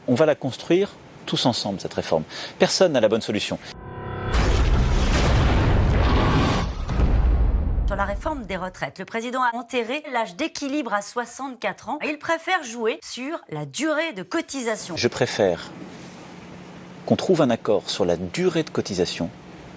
On va la construire tous ensemble, cette réforme. Personne n'a la bonne solution. Sur la réforme des retraites, le président a enterré l'âge d'équilibre à 64 ans. Il préfère jouer sur la durée de cotisation. Je préfère qu'on trouve un accord sur la durée de cotisation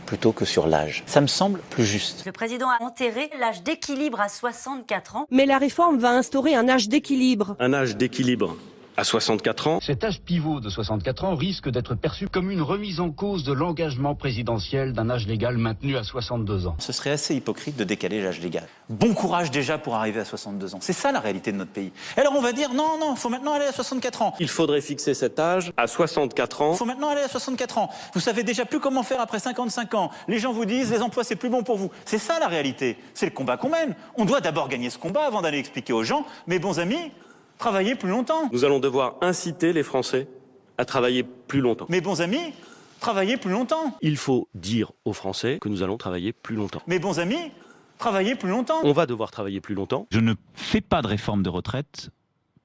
plutôt que sur l'âge. Ça me semble plus juste. Le président a enterré l'âge d'équilibre à 64 ans. Mais la réforme va instaurer un âge d'équilibre. Un âge d'équilibre à 64 ans. Cet âge pivot de 64 ans risque d'être perçu comme une remise en cause de l'engagement présidentiel d'un âge légal maintenu à 62 ans. Ce serait assez hypocrite de décaler l'âge légal. Bon courage déjà pour arriver à 62 ans. C'est ça la réalité de notre pays. Alors on va dire non, il faut maintenant aller à 64 ans. Il faudrait fixer cet âge à 64 ans. Il faut maintenant aller à 64 ans. Vous savez déjà plus comment faire après 55 ans. Les gens vous disent les emplois c'est plus bon pour vous. C'est ça la réalité. C'est le combat qu'on mène. On doit d'abord gagner ce combat avant d'aller expliquer aux gens, mes bons amis, travaillez plus longtemps. Nous allons devoir inciter les Français à travailler plus longtemps. Mes bons amis, travaillez plus longtemps. Il faut dire aux Français que nous allons travailler plus longtemps. Mes bons amis, travaillez plus longtemps. On va devoir travailler plus longtemps. Je ne fais pas de réforme de retraite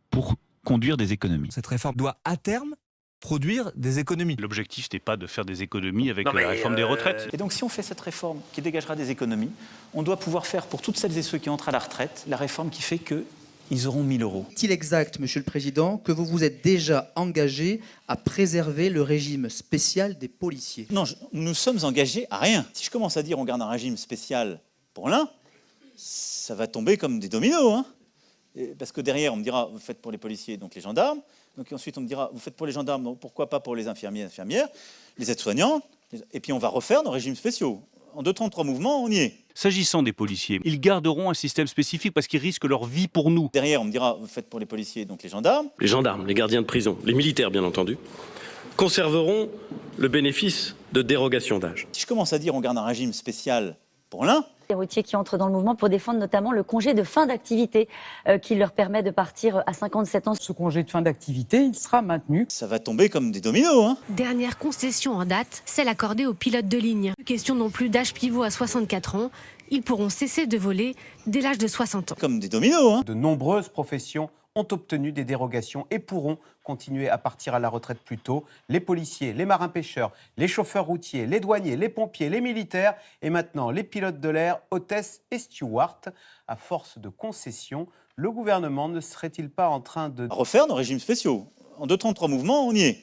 pour conduire des économies. Cette réforme doit à terme produire des économies. L'objectif n'est pas de faire des économies avec la réforme des retraites. Et donc si on fait cette réforme qui dégagera des économies, on doit pouvoir faire pour toutes celles et ceux qui entrent à la retraite, la réforme qui fait qu'ils auront 1 000 euros. Est-il exact, Monsieur le Président, que vous vous êtes déjà engagé à préserver le régime spécial des policiers? Non, nous sommes engagés à rien. Si je commence à dire on garde un régime spécial pour l'un, ça va tomber comme des dominos. Hein. Parce que derrière, on me dira, vous faites pour les policiers, donc les gendarmes. Donc ensuite, on me dira, vous faites pour les gendarmes, donc pourquoi pas pour les infirmiers et infirmières, les aides-soignantes. Et puis on va refaire nos régimes spéciaux. En 2 temps, 3 mouvements, on y est. S'agissant des policiers, ils garderont un système spécifique parce qu'ils risquent leur vie pour nous. Derrière, on me dira, vous faites pour les policiers, donc les gendarmes. Les gendarmes, les gardiens de prison, les militaires bien entendu, conserveront le bénéfice de dérogation d'âge. Si je commence à dire on garde un régime spécial pour l'un, Les routiers qui entrent dans le mouvement pour défendre notamment le congé de fin d'activité qui leur permet de partir à 57 ans. Ce congé de fin d'activité, il sera maintenu. ça va tomber comme des dominos. Hein. Dernière concession en date, celle accordée aux pilotes de ligne. Question non plus d'âge pivot à 64 ans. Ils pourront cesser de voler dès l'âge de 60 ans. Comme des dominos. Hein. De nombreuses professions ont obtenu des dérogations et pourront continuer à partir à la retraite plus tôt. Les policiers, les marins-pêcheurs, les chauffeurs routiers, les douaniers, les pompiers, les militaires et maintenant les pilotes de l'air, hôtesses et stewards. À force de concessions, le gouvernement ne serait-il pas en train de À refaire nos régimes spéciaux. En 2 temps, 3 mouvements, on y est.